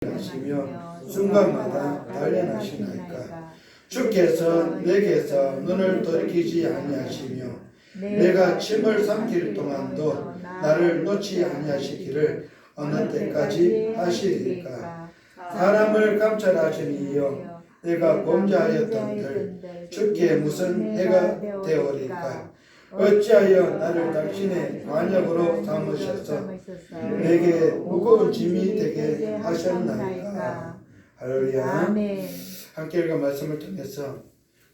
하시며 순간마다 단련하시나이까. 주께서 내게서 눈을 돌이키지 아니하시며 내가 침을 삼킬 동안도 나를 놓지 아니하시기를 어느 때까지 하시리까. 사람을 감찰하시니 이여 내가 범죄하였던들 주께 무슨 해가 되오리까. 어찌하여 나를 당신의 관역으로 삼으셔서 내게 무거운 짐이 되게 하셨나이까. 할렐루야. 함께 읽은 말씀을 통해서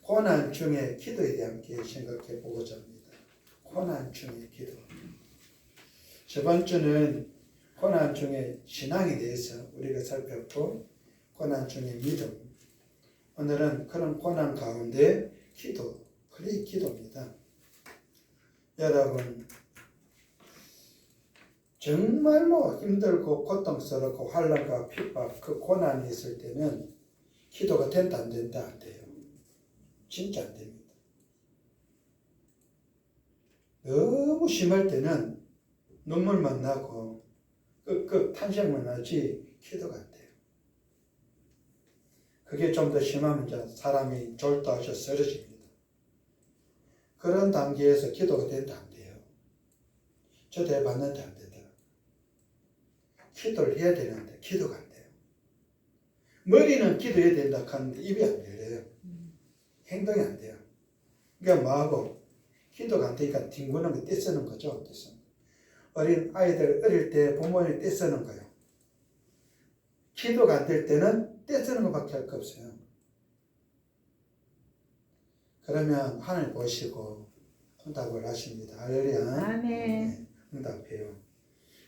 고난 중의 기도에 대해 함께 생각해 보고자 합니다. 고난 중의 기도. 저번 주는 고난 중의 신앙에 대해서 우리가 살폈고, 고난 중의 믿음. 오늘은 그런 고난 가운데 기도, 그게 기도입니다. 여러분, 정말로 힘들고 고통스럽고 환난과 핍박, 그 고난이 있을 때는 기도가 된다 안 된다 안 돼요. 진짜 안 됩니다. 너무 심할 때는 눈물만 나고 끄끄 탄식만 나지 기도가 안 돼요. 그게 좀 더 심하면 이제 사람이 졸도하셔 쓰러집니다. 그런 단계에서 기도가 된다 안 돼요. 저도 해봤는데 안 되더라고요. 기도를 해야 되는데 기도가 안 돼요. 머리는 기도해야 된다 하는데 입이 안 열려요. 행동이 안 돼요. 그러니까 뭐하고 기도가 안 되니까 뒹구는 거 떼쓰는 거죠. 어린 아이들 어릴 때 부모님이 떼쓰는 거예요. 기도가 안 될 때는 떼쓰는 것밖에 할 거 없어요. 그러면 하늘 보시고 응답을 하십니다. 할렐루야. 아멘. 네, 응답해요.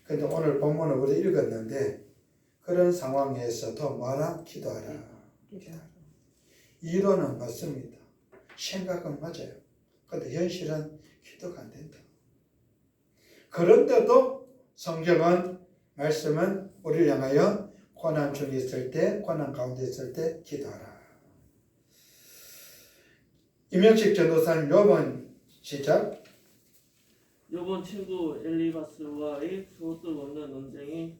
근데 오늘 본문을 우리 읽었는데 그런 상황에서도 뭐하라? 기도하라. 이론은 맞습니다. 생각은 맞아요. 근데 현실은 기도가 안 된다. 그런데도 성경은, 말씀은 우리를 향하여 고난 중에 있을 때, 고난 가운데 있을 때 기도하라. 임영식 전도사님 욥은 시작. 욥은 친구 엘리바스와의 소득 없는 논쟁이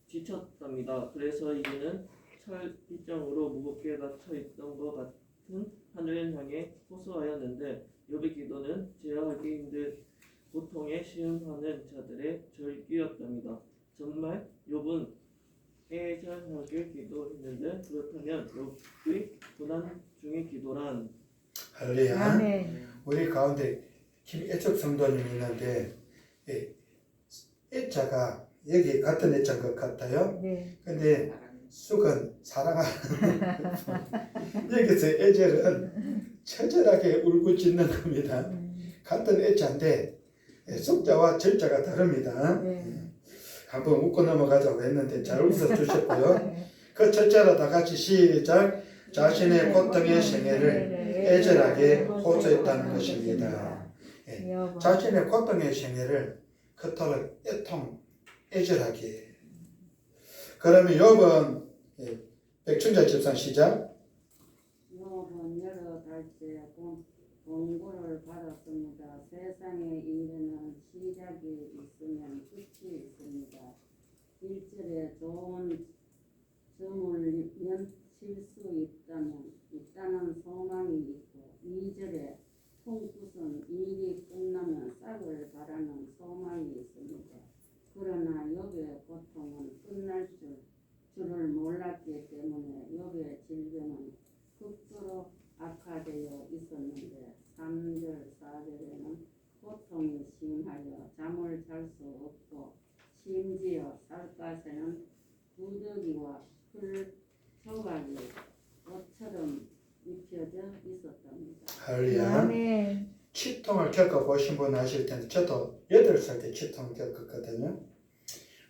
지쳤답니다. 그래서 이는 철빗장으로 무겁게 닫혀 있던 것 같은 하늘을 향해 호소하였는데 욥의 기도는 제어하기 힘든 고통에 시험하는 자들의 절규였답니다. 정말 욥은 애절하게 기도했는데 그렇다면 욥의 고난 중의 기도란? 할렐루야. 우리 가운데 김애적 성도님이 있는데 애자가 여기 같은 애자인 것 같아요. 네. 근데 숙은 사랑하는 여기서 애절은 처절하게 울고짖는 겁니다. 같은 애자인데 숙자와 절자가 다릅니다. 네. 한번 웃고 넘어가자고 했는데 잘 웃어주셨고요. 그 절자로 다 같이 시작. 자신의 고통의 생애를 애절하게 호소했다는 것입니다. 자신의 고통의 생애를 그토록 애절하게. 그러면 욥은 백춘자 집사 시작. 욥은 여러 달째 공고를 받았습니다. 세상의 일에는 시작이 있으면 끝이 있습니다. 1절에 좋은 저물면 칠 수 있다는 소망이 있고 2절에 통굿은 일이 끝나면 싹을 바라는 소망이 있습니다. 그러나 욥의 고통은 끝날 줄을 몰랐기 때문에 욥의 질병은 극도로 악화되어 있었는데 3절, 4절에는 고통이 심하여 잠을 잘 수 없고 심지어 살갗에는 부더기와 풀 조각이 옷처럼 입혀져 있었답니다. 할렐루야. 치통을 겪어보신 분 아실 텐데 저도 8살 때 치통을 겪었거든요.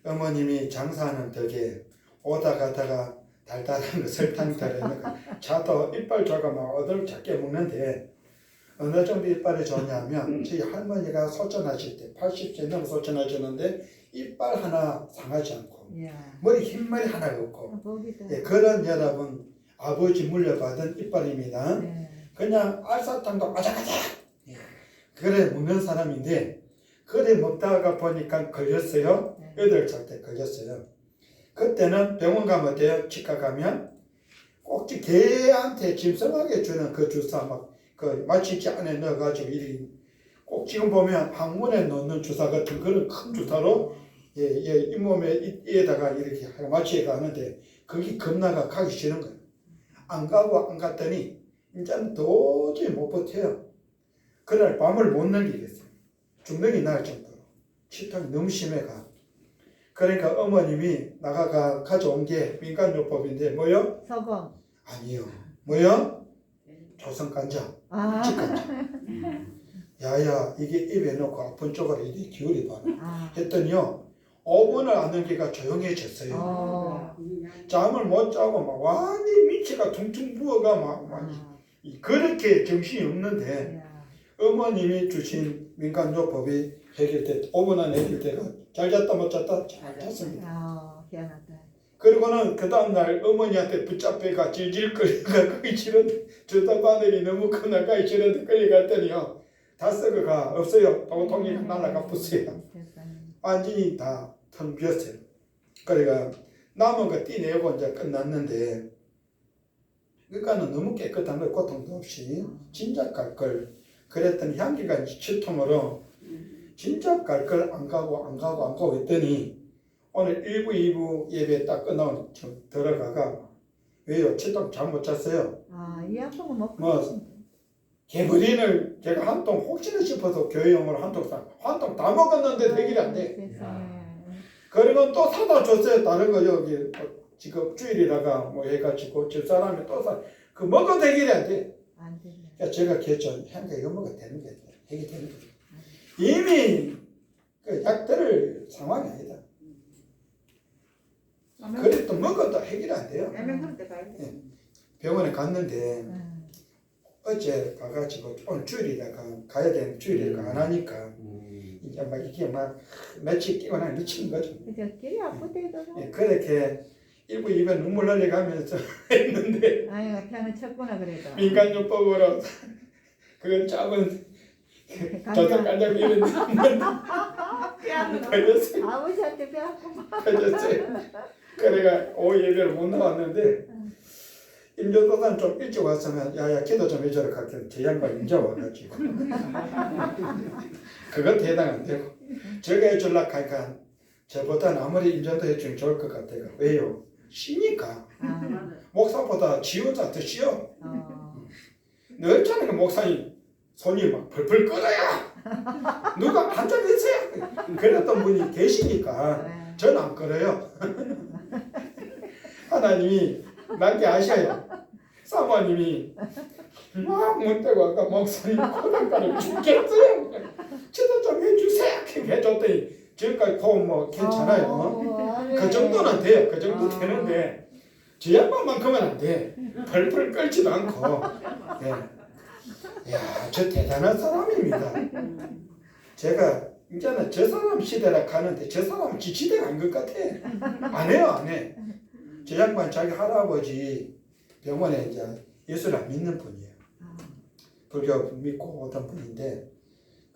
어머님이 장사하는 덕에 오다 가다가 달달한 거 설탕 달아놓고 자도 이빨 조각 막 얻을 작게 먹는데 어느 정도 이빨이 좋냐면 저희 할머니가 소천하실 때 80세 넘어 소천하셨는데 이빨 하나 상하지 않고 머리 흰머리 하나가 없고 그런 여러분 아버지 물려받은 이빨입니다. 그냥 알사탕도 아작아작 그래 먹는 사람인데 그래 먹다가 보니까 걸렸어요. 8살 때 걸렸어요. 그때는 병원 가면 어때요? 치과 가면 꼭 개한테 짐승하게 주는 그 주사 그 마취기 안에 넣어가지고 이렇게 꼭 지금 보면 항문에 넣는 주사 같은 그런 큰 주사로 잇몸에 이에다가 이렇게 마취해 가는데 거기 겁나가 가기 싫은 거예요. 안 가고 안 갔더니 이제는 도저히 못 버텨요. 그날 밤을 못 넘기겠어요. 중력이 날 정도로 치통이 너무 심해가. 그러니까 어머님이 나가가 가져온 게 민간요법인데 뭐요? 소금. 아니요. 뭐요? 조선간장, 아. 집간장. 야야 이게 입에 넣고 아픈 쪽으로 이렇게 기울이 봐라. 아. 했더니요 5분을 안 넘기가 조용해졌어요. 어. 잠을 못 자고 막 완전히 미치가 퉁퉁 부어가 막 그렇게 정신이 없는데 야. 어머님이 주신 민간요법이 해결돼 5분 안에 해결돼가 잘 잤다 못 잤다 잘 잤습니다. 희한하다. 그리고는 그 다음날 어머니한테 붙잡혀가 질질 끌려가 거기 지른 주사 바늘이 너무 크나 거기 지른 끌려갔더니요 다 썩어가 없어요. 보통이 날아가 붙어요. 완전히 다 텅 비었어요. 그러니까 남은 거 띠내고 이제 끝났는데 그러니까는 너무 깨끗한 걸 고통도 없이 진작 갈 걸 그랬더니 향기가 이제 치통으로 진작 갈 걸 안 가고 했더니 오늘 1부 2부 예배 딱 끝나고 들어가가 왜요? 치통 잠 못 잤어요. 이 아픈 거 뭐 개불인을 제가 한 통 혹시나 싶어서 교회용으로 한 통 다 먹었는데 해결이 안 돼. 그리고 또 사다 줬어요. 다른 거 여기 지금 주일이라가 뭐 해가지고 집사람이 또 그 먹어도 해결이 안 돼. 안 돼. 그러니까 제가 개전 향가 이거 먹어도 되는 게 해결되는 거죠. 이미 그 약들을 상황이 아니다. 그래도 먹어도 해결이 안 돼요. 병원에 갔는데 어제 가가지고 오늘 주일이라가 가야 되는 주일이라가 안 하니까 이제 막 이게 막 며칠 끼고 나 미치는 거죠. 그죠. 길이 아프대도. 그렇게 1부 2부 눈물 흘려가면서 했는데 아유, 편을 쳤구나 그래도. 민간요법으로 그 작은 조선간장 이런 걸렸어요. 아버지한테 배웠구만. 걸렸어요. 그래가 오후 예배를 못 나왔는데 임조도사는 좀 일찍 왔으면 야야 기도 좀 해줘라 갈게 제 양반 인자 와가지고 그것도 해당 안 되고 저거 해줄라 하니까 저보다는 아무리 임전도 해주면 좋을 것 같아요. 왜요? 쉬니까 목사보다 지효자 더 쉬워. 넓잖아요. 목사님 손이 막 펄펄 끓어요. 누가 앉아계세요. 그랬던 분이 계시니까 저는 안 끓어요. 하나님이 낮게 아셔요. 사모님이 막 문대고 아까 목사님 코난가를 죽겠어요. 지도 좀 해주세요. 해줬더니 지금까지 코 뭐 괜찮아요. 그 정도는 돼요. 그 정도 되는데 저 양반만큼은 안 돼. 펄펄 끓지도 않고. 예. 야, 저 대단한 사람입니다. 제가 이제는 저 사람 시대라 가는데 저 사람은 지치대가 아닌 것 같아. 안 해요, 안 해. 저 양반 자기 할아버지 병원에 이제 예수를 안 믿는 분이에요. 불교 믿고 오던 분인데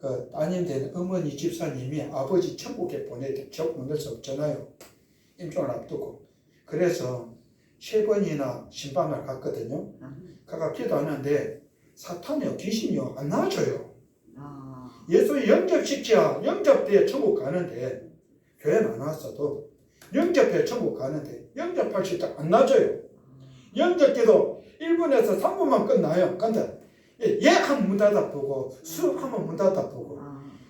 그 따님된 어머니 집사님이 아버지 천국에 보내야 돼. 저 보낼 수 없잖아요. 임종을 앞두고. 그래서 3번이나 신방을 갔거든요. 가가 기도하는데 사탄이요 귀신이요 안 나와줘요. 예수 영접시켜 영접돼야 천국 가는데 교회는 안 왔어도 영접해 천국 가는데 영접할 수 있다 안 나줘요. 영접기도 1분에서 3분만 끝나요. 근데 예한 문 닫아 보고 수업하면 문 닫아 보고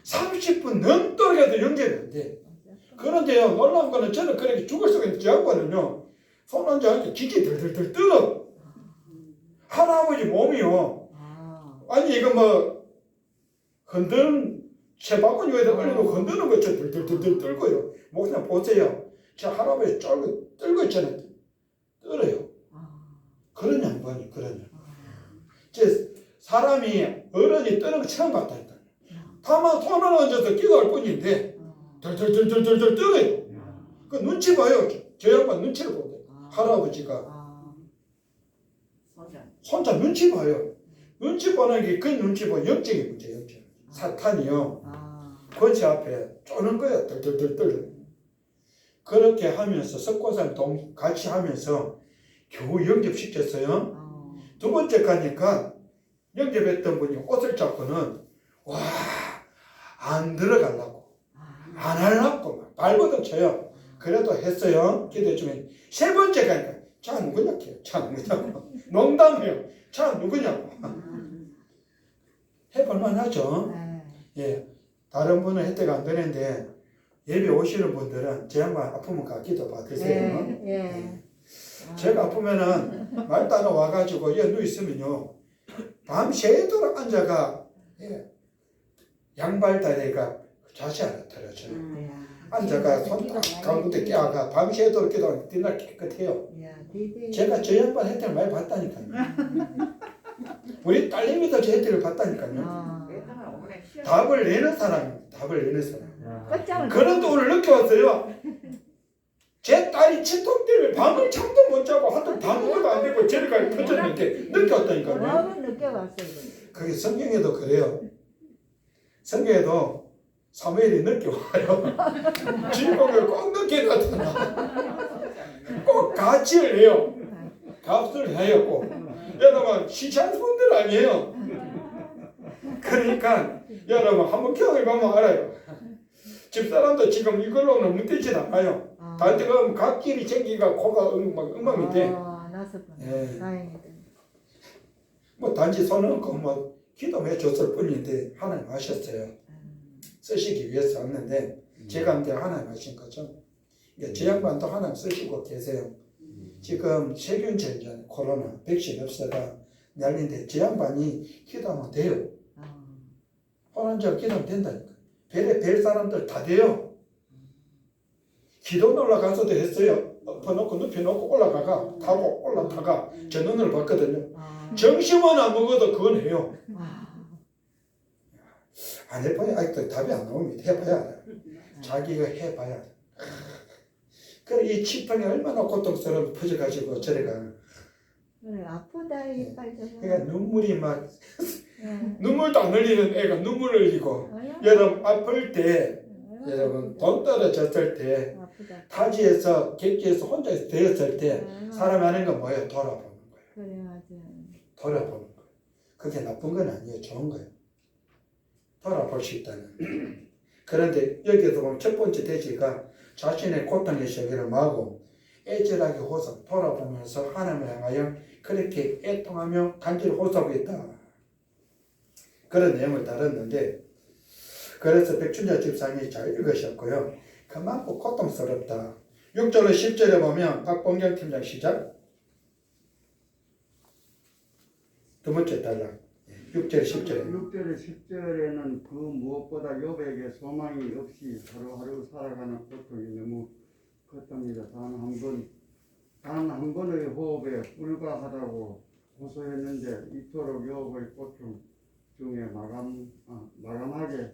30분 넘도록해도 영접이 안 돼. 그런데요 놀라운 거는 저는 그렇게 죽을 수가 있는 저 양반은요 손 앉아서 기계 들들들 떨어. 할아버지 몸이요 아니 이거 뭐 흔드는 채바구니 위에다 올려놓고 흔드는 것처럼 들들들들 떨고요. 목사님 보세요. 저 할아버지 쫄고 떨고 있잖아요. 떨어요. 그런 양반이 그런 양반. 제 사람이 어른이 떠는 거 처음 봤다니까. 다만 손을 얹어서 기도할 뿐인데 덜덜덜덜덜 떨어요. 그 눈치 봐요. 저 양반 눈치를 보대. 할아버지가 손자 눈치 봐요. 눈치 보는 게 그 눈치 보 영적인 문제 영적. 사탄이요. 권치 앞에 쪼는 거야. 덜덜덜덜. 그렇게 하면서 석고상 같이 하면서 겨우 영접시켰어요. 두 번째 가니까 영접했던 분이 옷을 잡고는 와, 안 들어가려고 안 하려고 막 발버둥 쳐요. 그래도 했어요. 기도해 주면 세 번째 가니까 차 누구냐고 차 누구냐고 농담해요. 차 누구냐고 해볼만 하죠. 예, 다른 분은 혜택 안 되는데 예배 오시는 분들은 제 양반 아프면 가기도 받으세요. 예. 제가 아프면은 말따라 와가지고 여기 누워 있으면요 밤 새도록 앉아가 예, 양발 다리가 자세 안 틀어져요. 앉아가 손 가운데 끼어가 밤 새도록 기도하면 뒷날 깨끗해요. 제가 저 양반 혜택을 많이 받다니까요. 우리 딸내미도 저 혜택을 받다니까요. 답을 내는 사람. 그런데 오늘 늦게 왔어요. 제 딸이 치통 때문에 밤을 잠도 못 자고 하도 다 먹어도 안 되고 저리까지 퍼졌는데 늦게 왔다니까요. 너무 늦게 왔어요. 그게 성경에도 그래요. 성경에도 사무엘이 늦게 와요. 주인공이 꼭 늦게 나타나. 꼭 가치를 해요. 값을 해요. 꼭. 여러분 시장분들 아니에요. 그러니까 여러분 한번 경험해보면 알아요. 집사람도 지금 이걸로는 문대지 않아요. 다른 데 가면 갓길이 생기가 코가 엉망이 돼. 예. 다행이다. 뭐 단지 손을 얹고 뭐 기도해 줬을 뿐인데 하나님 하셨어요. 쓰시기 위해서 왔는데 제가 이제 하나님 하신 거죠. 그러니까 제 양반도 하나님 쓰시고 계세요. 지금 세균제 이제 코로나 백신 없어가 난리인데 제 양반이 기도하면 돼요. 혼란자 기도하면 된다니까. 별에 별 사람들 다 돼요. 기도 올라가서도 했어요. 엎어놓고 눕혀놓고 올라가가 타고 올라타가 저 눈을 봤거든요. 정신만 안 먹어도 그건 해요. 안 해봐야 아직도 답이 안 나옵니다. 해봐야 알아요. 자기가 해봐야 알아요. 그래 이 치통이 얼마나 고통스러워 퍼져가지고 저래 가는. 그래 아프다 이 빨리. 그러니까 눈물이 막 눈물도 안 흘리는 애가 눈물을 흘리고 예. 여러분 아플 때 여러분 돈 떨어졌을 때 아프다. 타지에서 객지에서 혼자 되었을 때 사람이 하는 건 뭐예요? 돌아보는 거예요. 그래 맞아. 돌아보는 거예요. 그게 나쁜 건 아니에요. 좋은 거예요. 돌아볼 수 있다는. 그런데 여기에서 보면 첫 번째 대지가 자신의 고통의 시기를 마고 애절하게 호소 돌아보면서 하나님을 향하여 그렇게 애통하며 간절히 호소하고 있다. 그런 내용을 다뤘는데 그래서 백춘자 집사님이 잘 읽으셨고요. 그만큼 고통스럽다. 6절로 10절에 보면 박봉경 팀장 시작. 두 번째 단락 6절 10절에 6절에 10절에는 그 무엇보다 욥에게 소망이 없이 하루하루 살아가는 고통이 너무 컸답니다. 단 한 번의 호흡에 불과하다고 호소했는데 이토록 욥의 고통 중에 마감하게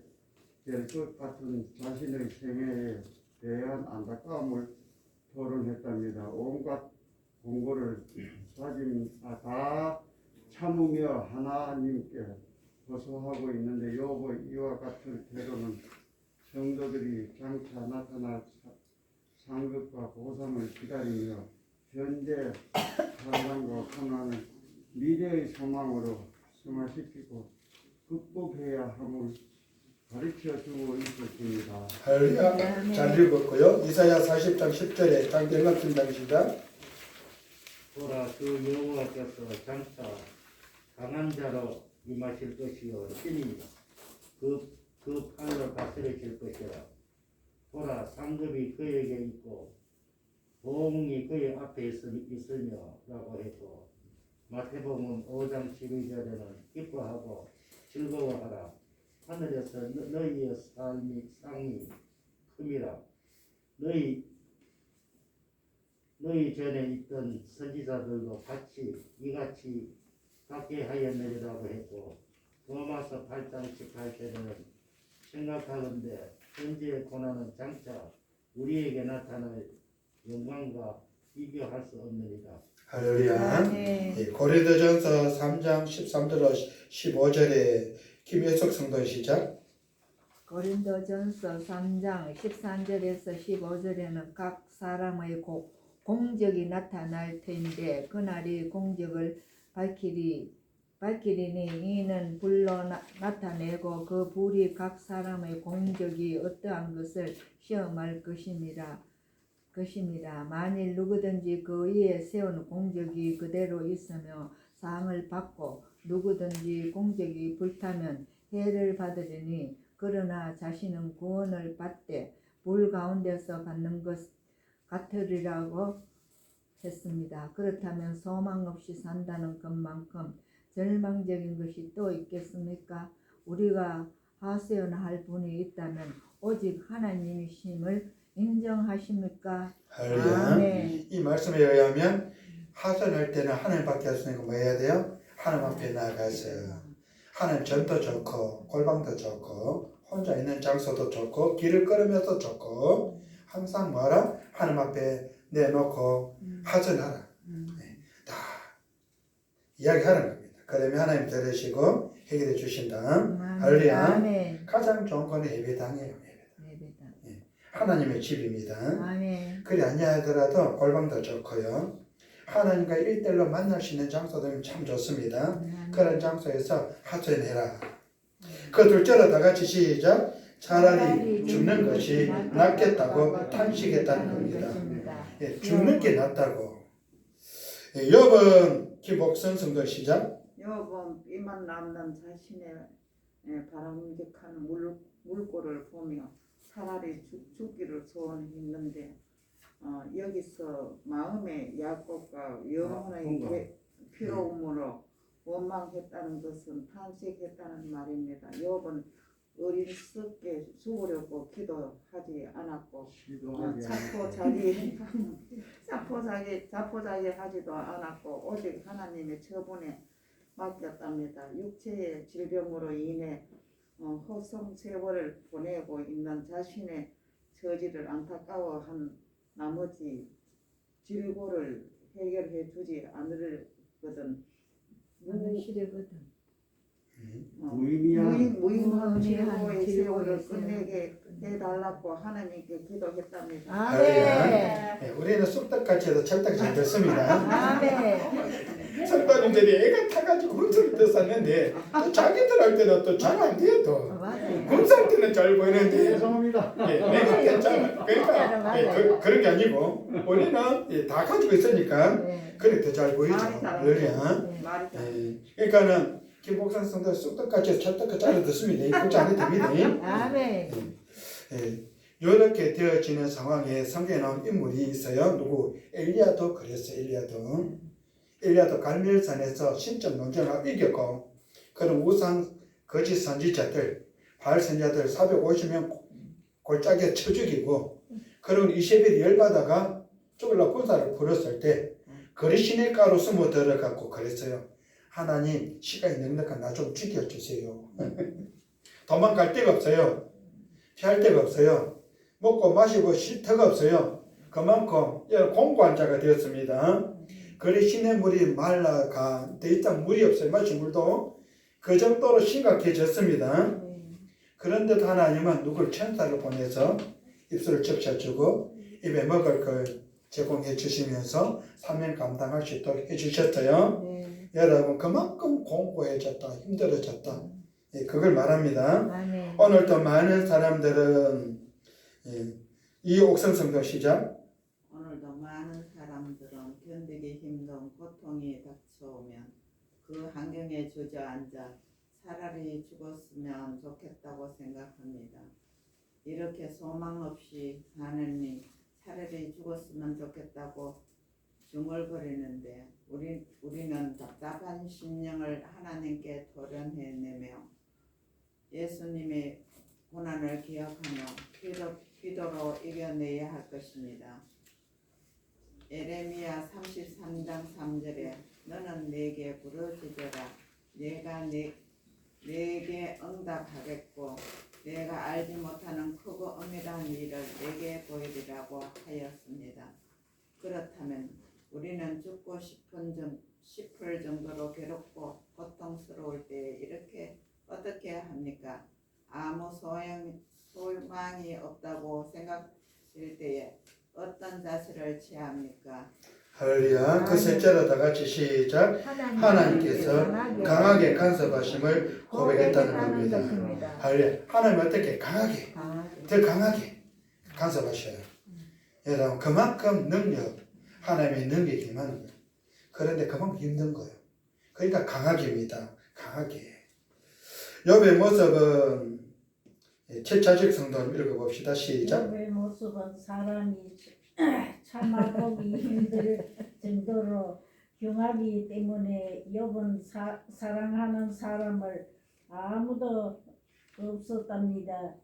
될 것 같은 자신의 생애에 대한 안타까움을 토론했답니다. 온갖 공고를 다 참으며 하나님께 호소하고 있는데 욥의 이와 같은 태도는 성도들이 장차 나타날 상급과 보상을 기다리며 현재 환란과 고난을 미래의 소망으로 승화시키고 극복해야 함을 가르쳐주고 있었습니다. 할렐루야. 잘 읽었고요. 이사야 40장 10절에 장경락 팀장 시작. 보라 그 여호와께서 장차 강한 자로 임하실 것이요 친히 그 판을 다스리실 것이라. 보라 상급이 그에게 있고 보응이 그의 앞에 있으며 라고 했고 마태복음 5장 12절에는 기뻐하고 즐거워하라. 하늘에서 너희의 상이 큼이라. 너희 전에 있던 선지자들도 이같이 받게 하였느니라고 했고 로마서 8장 18절에는 생각하건대 현재의 고난은 장차 우리에게 나타날 영광과 비교할 수 없느니라. 할렐루야. 예, 고린도전서 3장 13절로 15절에 김혜석 성도 시작. 고린도전서 3장 13절에서 15절에는 각 사람의 공적이 나타날 터인데 그날이 공적을 밝히리니 이는 불로 나타내고 그 불이 각 사람의 공적이 어떠한 것을 시험할 것입니다. 만일 누구든지 그 위에 세운 공적이 그대로 있으며 상을 받고 누구든지 공적이 불타면 해를 받으리니 그러나 자신은 구원을 받되 불 가운데서 받는 것 같으리라고 했습니다. 그렇다면 소망 없이 산다는 것만큼 절망적인 것이 또 있겠습니까? 우리가 하소연할 분이 있다면 오직 하나님이심을 인정하십니까? 할렐루야. 아멘. 이 말씀에 의하면 하소연할 때는 하나님밖에 할 수 있는 거 뭐 해야 돼요? 하나님 앞에 나가서 하나님 전도 좋고 골방도 좋고 혼자 있는 장소도 좋고 길을 걸으면서 좋고 항상 뭐하라? 하나님 앞에 내놓고 하소연하라. 다 이야기하는 겁니다. 그러면 하나님 들으시고 해결해 주신다. 할렐루야. 아멘. 가장 좋은 건 예배당이에요. 예배당. 하나님의 집입니다. 아멘. 그리 아니하더라도 골방도 좋고요. 하나님과 일대일로 만날 수 있는 장소들은 참 좋습니다. 그런 장소에서 하소연해라. 그 둘째로 다 같이 시작. 차라리 죽는 것이 낫겠다고 탄식했다는 겁니다. 예, 죽는 게 낫다고. 예, 욥은 기복선 성도 시작. 여호와는 삐만 남는 자신의 바람직한 물꼬를 보며 차라리 죽기를 소원했는데 여기서 마음의 야곱과 영혼의 피로움으로 원망했다는 것은 탄식했다는 말입니다. 욥은 어리석게 죽으려고 기도하지 않았고 자포자기 하지도 않았고 오직 하나님의 처분에 맡겼답니다. 육체의 질병으로 인해 허송 세월을 보내고 있는 자신의 처지를 안타까워한 나머지 질고를 해결해 주지 않으거든 싫거든. 무의미한 질고의 세월을 끝내게 해달라고 하나님께 기도했답니다. 아멘. 예, 우리는 쑥떡같이 해도 찰떡 잘 됐습니다. 아멘. 성도님들이 애가 타가지고 흠수를 떴었는데 또 자기들 할 때는 또 잘 안 돼요. 또 맞아요. 검사할 때는 잘 보이는데 죄송합니다. 예, 내가 괜찮아. 그러니까 그런 게 아니고 우리는 다 가지고 있으니까 네. 그래 더 잘 보이죠. 말이 잘하죠. 그러냐? 말이 잘. 그러니까는 김복산 성도 쑥떡같이 해서 찰떡 잘 듣습니다. 그렇지 않아도 됩니다. 아멘. 이렇게 되어지는 상황에 성경에 나온 인물이 있어요. 누구? 엘리야도 그랬어요. 엘리야도 갈멜산에서 신적 논쟁을 이겼고 그런 우상 거짓 선지자들 바알 선지자들 450명 골짜기에 쳐 죽이고 그런 이세벨이 열받아가 죽으려고 군사를 부렸을 때 거리시내 가로 숨어 들어갔고 그랬어요. 하나님 시간이 넉넉한 나 좀 죽여주세요. 도망갈 데가 없어요. 피할 데가 없어요. 먹고 마시고 쉴 데가 없어요. 그만큼 공고한 자가 되었습니다. 거리 시냇물이 말라가 더 이상 물이 없어요. 마실 물도 그 정도로 심각해졌습니다. 그런데도 하나님은 누굴 천사를 보내서 입술을 적셔주고 입에 먹을 걸 제공해 주시면서 사명 감당할 수 있도록 해주셨어요. 네. 여러분 그만큼 공고해졌다 힘들어졌다 그걸 말합니다. 아멘. 오늘도 많은 사람들은 이 옥성성도 시작. 오늘도 많은 사람들은 견디기 힘든 고통이 닥쳐오면 그 환경에 주저앉아 차라리 죽었으면 좋겠다고 생각합니다. 이렇게 소망 없이 사느니 차라리 죽었으면 좋겠다고 중얼거리는데 우리는 답답한 심령을 하나님께 도련해내며 예수님의 고난을 기억하며 기도로 이겨내야 할 것입니다. 에레미야 33장 3절에 너는 내게 부르짖어라 내가 내게 응답하겠고 내가 알지 못하는 크고 엄밀한 일을 내게 보이리라고 하였습니다. 그렇다면 우리는 죽고 싶을 정도로 괴롭고 고통스러울 때 이렇게 어떻게 합니까? 아무 소망이 없다고 생각될 때에 어떤 자세를 취합니까? 할렐루야. 그 셋째로 다 같이 시작. 하나님께서 강하게 간섭하심을 고백했다는 겁니다. 할렐루야. 하나님 어떻게 강하게, 더 강하게 간섭하셔요. 여러분 그만큼 능력, 하나님의 능력이 임하는 거예요. 그런데 그만큼 힘든 거예요. 그러니까 강하게입니다. 강하게. 욥의 모습은 7차적 성도 읽어봅시다. 시작. 욥의 모습은 사람이 참아보기 힘들 정도로 흉하기 때문에 욥은 사랑하는 사람을 아무도 없었답니다.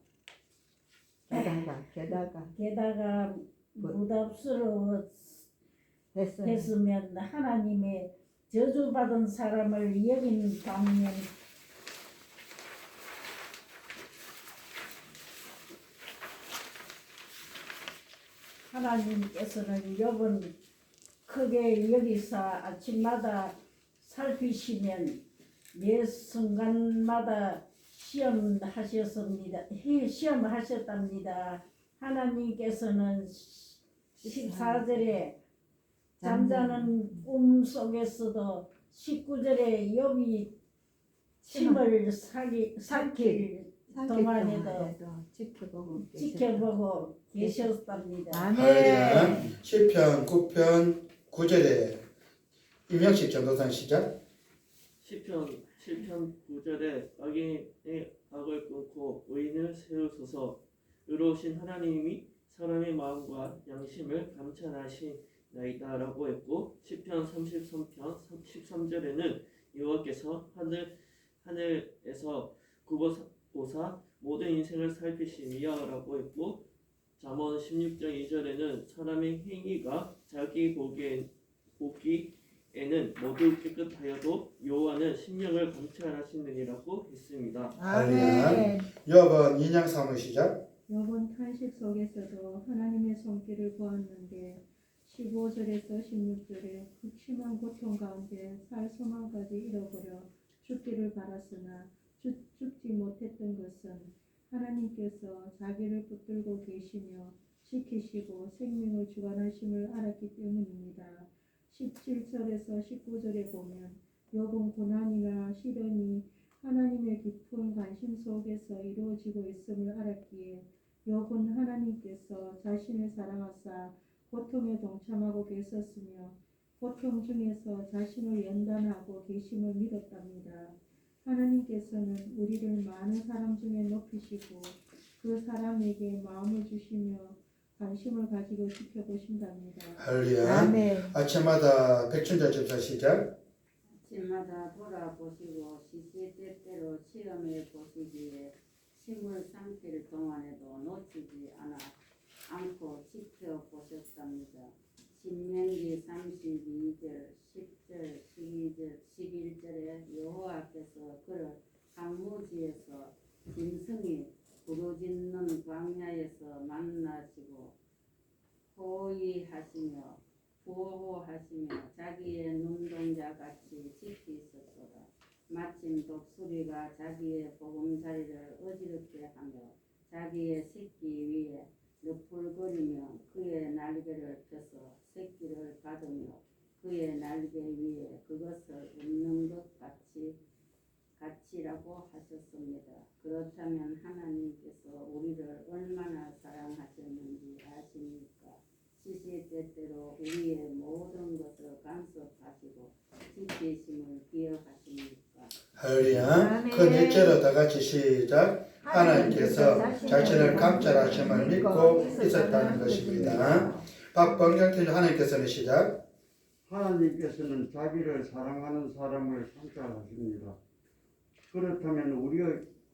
게다가 무답스러웠으면 하나님의 저주받은 사람을 여긴 반면 하나님께서는 욥은 크게 여기서 아침마다 살피시면 매 순간마다 시험하셨답니다. 하나님께서는 14절에 잠자는 꿈 속에서도 19절에 욥이 침을 삼킬 동안에도 지켜보고 계셨답니다. 할렐루야. 시편 9편 9절에 임영식 전도사 시작. 시편 7편 9절에 악인의 악을 끊고 의인을 세우소서. 의로우신 하나님이 사람의 마음과 양심을 감찰하시나이다라고 했고, 시편 33편 13절에는 여호와께서 하늘에서 굽어보사 모든 인생을 살피심이야라고 했고, 잠언 16장 2절에는 사람의 행위가 자기 보기에는 모두 깨끗하여도 여호와는 심령을 감찰하시느니라고 했습니다. 할렐루야. 욥은 인양 사무 시작. 욥은 탄식 속에서도 하나님의 손길을 보았는데 15절에서 16절에 극심한 고통 가운데 살 소망까지 잃어버려 죽기를 바랐으나 죽지 못했던 것은 하나님께서 자기를 붙들고 계시며 지키시고 생명을 주관하심을 알았기 때문입니다. 17절에서 19절에 보면 욥은 고난이나 시련이 하나님의 깊은 관심 속에서 이루어지고 있음을 알았기에 욥은 하나님께서 자신을 사랑하사 고통에 동참하고 계셨으며 고통 중에서 자신을 연단하고 계심을 믿었답니다. 하나님께서는 우리를 많은 사람 중에 높이시고 그 사람에게 마음을 주시며 관심을 가지고 지켜보신답니다. 할렐루야. 아침마다 백춘자 집사 시작. 아침마다 돌아보시고 시시때때로 시험해 보시기에 침을 삼킬 동안에도 놓치지 않고 지켜보셨답니다. 신명기 32절, 10절, 12절, 11절에 여호와께서 그를 황무지에서 짐승이 부르짖는 광야에서 만나시고 호위하시며 보호하시며 자기의 눈동자 같이 지키셨도다. 마침 독수리가 자기의 보금자리를 어지럽게 하며 자기의 새끼 위에 너풀거리며 그의 날개를 펴서 새끼를 받으며 그의 날개 위에 그것을 읊는 것 같이라고 하셨습니다. 그렇다면 하나님께서 우리를 얼마나 사랑하셨는지 아십니까? 시시때때로 우리의 모든 것을 간섭하시고 지키심을 기억하십니까? 할렐루야. 그 넷째로 다 같이 시작. 하나님께서 자신을 감찰하심을 믿고 있었다는 것입니다. 박범경 하나님께서는 시작. 하나님께서는 자기를 사랑하는 사람을 감찰하십니다. 그렇다면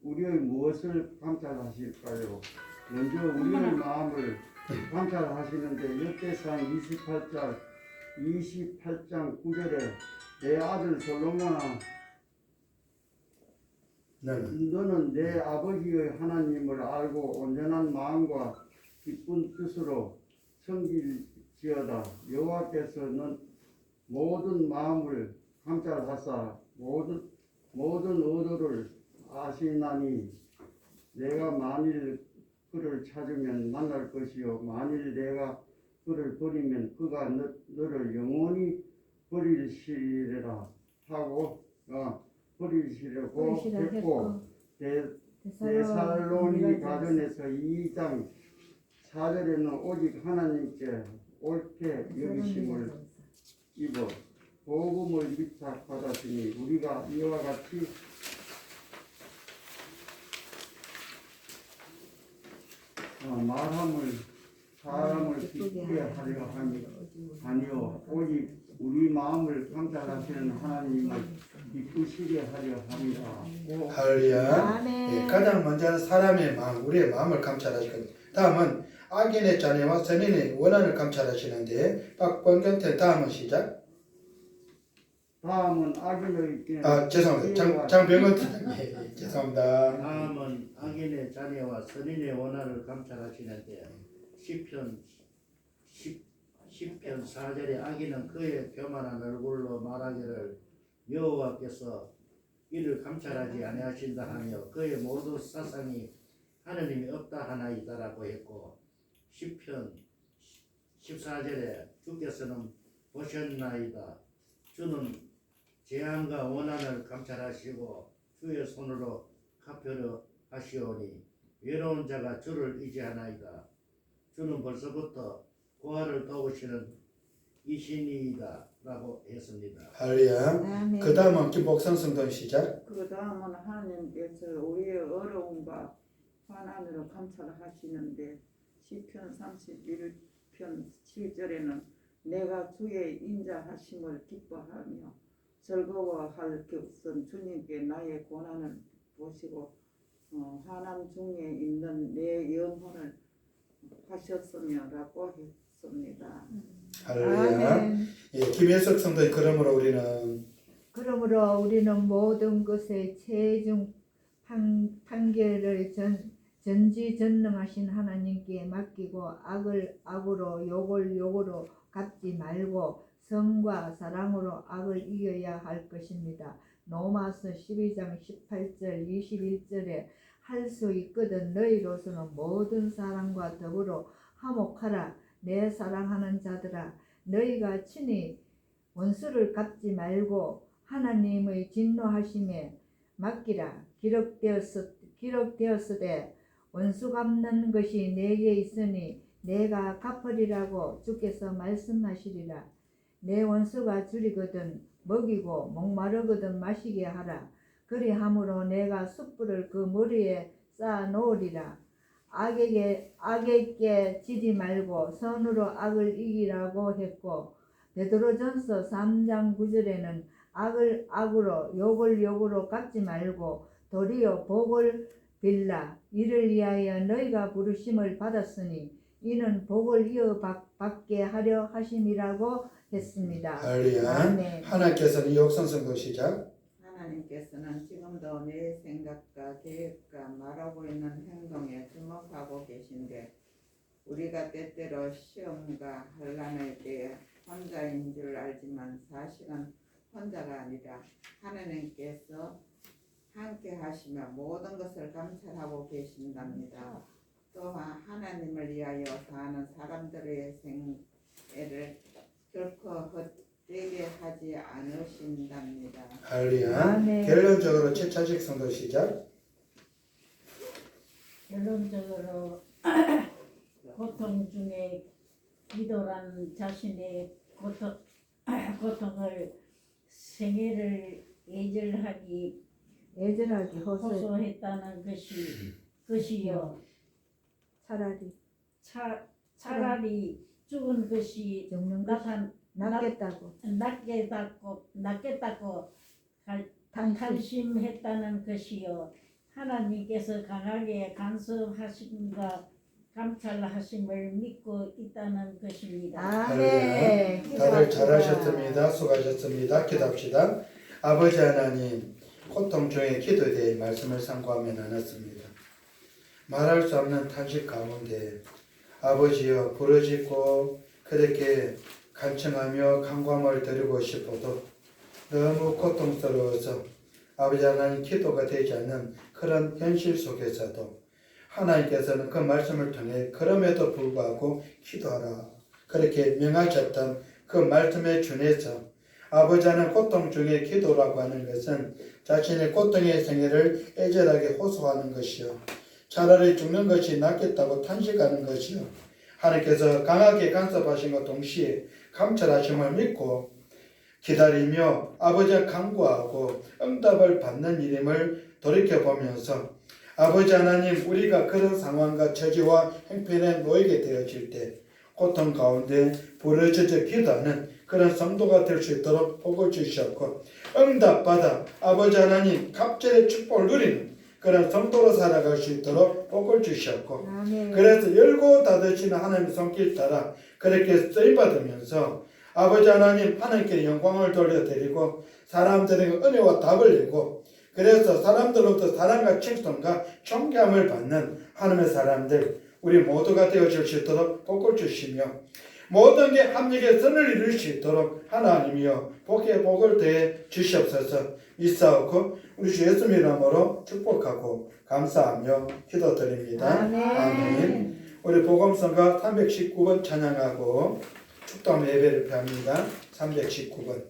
우리의 무엇을 감찰하실까요? 먼저 우리의 마음을 감찰하시는데 역대상 28장 9절에 내 아들 솔로몬아 너는 내 아버지의 하나님을 알고 온전한 마음과 기쁜 뜻으로 섬길지어다. 여호와께서는 모든 마음을 감찰하사 모든 의도를 아시나니 내가 만일 그를 찾으면 만날 것이요 만일 내가 그를 버리면 그가 너를 영원히 버리시리라 하고 버리시려고 버리시라 했고 데살로니 가전에서 2장 4절에는 오직 하나님께 옳게 여기심을 입어 복음을 위탁받았으니 우리가 이와 같이 말함을 사람을 기쁘게 하려 함이 아니요 오직 우리 마음을 감찰하시는 하나님을 기쁘시게 하려 함이라. 할렐루야. 아멘. 예, 가장 먼저는 사람의 마음, 우리의 마음을 감찰하시거든요. 다음은 악인의 자녀와 선인의 원한을 감찰하시는데 박권경태 다음은 시작. 다음은 악인의 죄송합니다. 장병헌 팀장님 죄송합니다. 다음은 악인의 자녀와 선인의 원한을 감찰하시는데 시편 4절에 악인은 그의 교만한 얼굴로 말하기를 여호와께서 이를 감찰하지 아니하신다 하며 그의 모든 사상이 하느님이 없다 하나이다라고 했고 시편 14절에 주께서는 보셨나이다 주는 재앙과 원한을 감찰하시고 주의 손으로 갚으려 하시오니 외로운 자가 주를 의지하나이다 주는 벌써부터 고아를 도우시는 이신이다 라고 했습니다. 할렐루야. 그 다음은 김복성 성도 시작. 그 다음은 하나님께서 우리의 어려움과 환난으로 감찰하시는데 시편 31편 7절에는 내가 주의 인자하심을 기뻐하며 즐거워할 것은 주님께 나의 고난을 보시고 환난 중에 있는 내 영혼을 하셨으며라고 했습니다. 할렐루야. 아멘. 예, 김혜석 성도의 그러므로 우리는 모든 것에 최종 판결을 전지전능하신 하나님께 맡기고 악을 악으로 욕을 욕으로 갚지 말고 성과 사랑으로 악을 이겨야 할 것입니다. 로마서 12장 18절 21절에 할 수 있거든 너희로서는 모든 사람과 더불어 화목하라. 내 사랑하는 자들아 너희가 친히 원수를 갚지 말고 하나님의 진노하심에 맡기라. 기록되었으되 원수 갚는 것이 내게 있으니 내가 갚으리라고 주께서 말씀하시리라. 내 원수가 줄이거든 먹이고 목마르거든 마시게 하라. 그리함으로 내가 숯불을 그 머리에 쌓아 놓으리라. 악에게 지지 말고 선으로 악을 이기라고 했고 베드로전서 3장 9절에는 악을 악으로 욕을 욕으로 갚지 말고 도리어 복을 빌라. 이를 위하여 너희가 부르심을 받았으니 이는 복을 이어받게 하려 하심이라고 했습니다. 할렐루야. 하나님께서는 이옥선 성도 시작. 하나님께서는 지금도 내 생각과 계획과 말하고 있는 행동에 주목하고 계신데 우리가 때때로 시험과 환난의 때에 혼자인 줄 알지만 사실은 혼자가 아니라 하나님께서 함께 하시며 모든 것을 감찰하고 계신답니다. 또한 하나님을 위하여 사는 사람들의 생애를 결코 헛되게 하지 않으신답니다. 할렐루야. 결론적으로 최차식 성도 시작. 결론적으로 고통 중에 기도란 자신의 고통을 생애를 애절하기 호소했다는 것이요. 차라리 죽은 것이 낫겠다고 단심했다는 것이요. 하나님께서 강하게 간섭하심과 감찰하심을 믿고 있다는 것입니다. 아멘. 다들 잘하셨습니다. 수고하셨습니다. 기도합시다. 아버지 하나님, 고통 중에 기도에 대해 말씀을 상고하며 나눴습니다. 말할 수 없는 탄식 가운데 아버지여 부르짖고 그렇게 간청하며 간구함을 드리고 싶어도 너무 고통스러워서 아버지 하나님 기도가 되지 않는 그런 현실 속에서도 하나님께서는 그 말씀을 통해 그럼에도 불구하고 기도하라 그렇게 명하셨던 그 말씀에 준해서 아버지 하나님 고통 중에 기도라고 하는 것은 자신의 고통의 생애를 애절하게 호소하는 것이요 차라리 죽는 것이 낫겠다고 탄식하는 것이요 하나님께서 강하게 간섭하신 것 동시에 감찰하심을 믿고 기다리며 아버지와 간구하고 응답을 받는 일임을 돌이켜보면서 아버지 하나님 우리가 그런 상황과 처지와 형편에 놓이게 되어질 때 고통 가운데 부르짖어 기도하는 그런 성도가 될 수 있도록 복을 주시었고 응답받아 아버지 하나님 갑절의 축복을 누리는 그런 성도로 살아갈 수 있도록 복을 주셨고 그래서 열고 닫으시는 하나님의 손길 따라 그렇게 쓰임받으면서 아버지 하나님 하나님께 영광을 돌려드리고 사람들에게 은혜와 답을 내고 그래서 사람들로부터 사랑과 칭송과 존경함을 받는 하나님의 사람들 우리 모두가 되어질 수 있도록 복을 주시며 모든 게 합력의 선을 이룰 수 있도록 하나님이여 복의 복을 더해 주시옵소서 믿사옵고 우리 주 예수님 이름으로 축복하고 감사하며 기도드립니다. 아멘. 우리 복음성가 319번 찬양하고 축도하며 예배를 펴합니다. 319번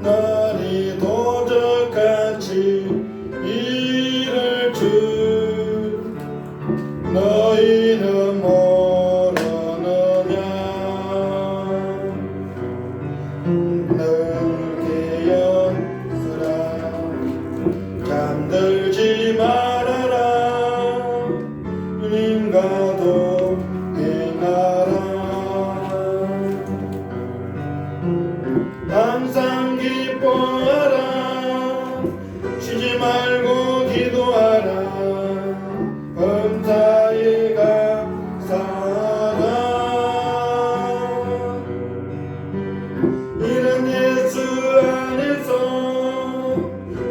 날이 도적같이 일을 줄 너희는 모르느냐 늘 깨어있으라 잠들지 말아라 주님과도 행하라 항상 기뻐하라 쉬지 말고 기도하라 범사에 감사하라 이는 예수 안에서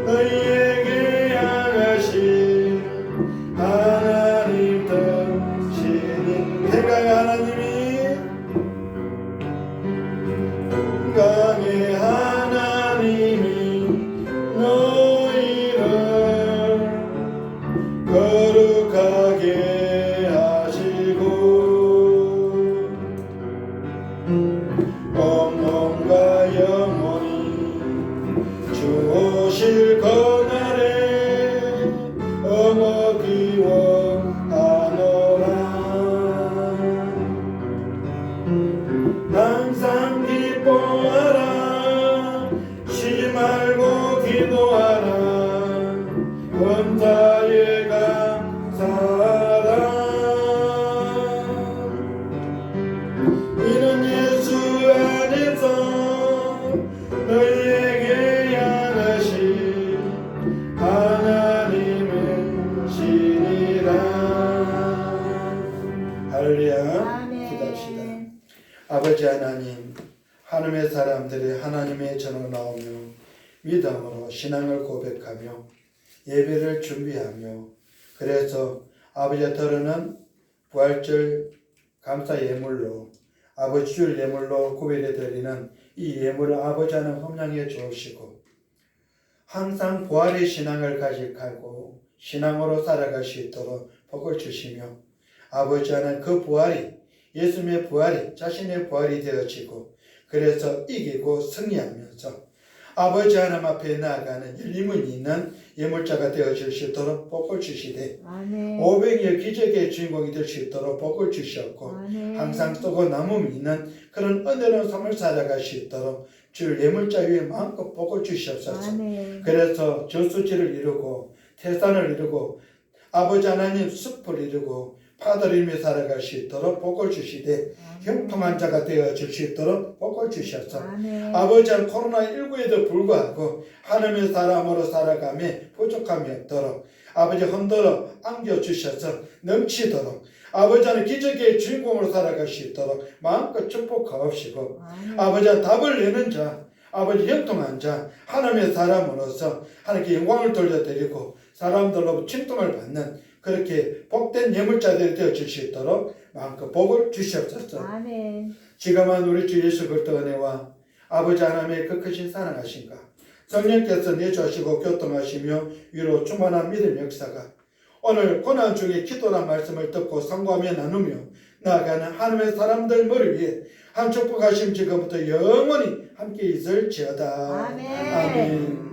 너희에게 향하신 하나님 뜻이니 생각의 하나님이 강의 하나님이 너희를 거룩하게 하시고 온몸과 영혼이 주오실 그날에 어머기워하노라 항상 기뻐하라 쉬지 말고 기도하라 범사에 감사하라 이는 예수 안에서 너희에게 향하신 하나님의 신이라 할렐루야 기도합시다. 아버지 하나님 하나님의 사람들이 하나님의 전으로 나오며 믿음으로 신앙을 고백하며 예배를 준비하며 그래서 아버지의 드러는 부활절 감사 예물로 아버지 줄 예물로 구별해 드리는 이 예물을 아버지 하나님 험량해 주시고 항상 부활의 신앙을 가지고 신앙으로 살아갈 수 있도록 복을 주시며 아버지 하나님 그 부활이 예수님의 부활이 자신의 부활이 되어지고 그래서 이기고 승리하면서 아버지 하나님 앞에 나아가는 열림은 있는 예물자가 되어질 수 있도록 복을 주시되 500여 기적의 주인공이 될 수 있도록 복을 주셨고 항상 쏘고 남음이 있는 그런 은혜로운 삶을 살아갈 수 있도록 주 예물자 위에 마음껏 복을 주시옵소서. 그래서 저수지를 이루고 태산을 이루고 아버지 하나님 숲을 이루고 파들임이 살아갈 수 있도록 복을 주시되 형통한 자가 되어질 수 있도록 복을 주셔서 아멘. 아버지는 코로나19에도 불구하고 하나님의 사람으로 살아가며 부족함이 없도록 아버지 흔들어 안겨주셔서 넘치도록 아버지는 기적의 주인공으로 살아갈 수 있도록 마음껏 축복하옵시고 아멘. 아버지는 답을 내는 자 아버지 형통한 자 하나님의 사람으로서 하나님께 영광을 돌려드리고 사람들로 칭송을 받는 그렇게 복된 예물자들이 되어질 수 있도록 마음껏 복을 주시옵소서. 아멘. 지금은 우리 주 예수 그리스도 은혜와 아버지 하나님의 그 크신 사랑하신가 성령께서 내주하시고 교통하시며 위로 충만한 믿음 역사가 오늘 고난 중에 기도란 말씀을 듣고 상고하며 나누며 나아가는 하나님의 사람들 머리 위에 한 축복하심 지금부터 영원히 함께 있을지어다. 아멘. 아멘.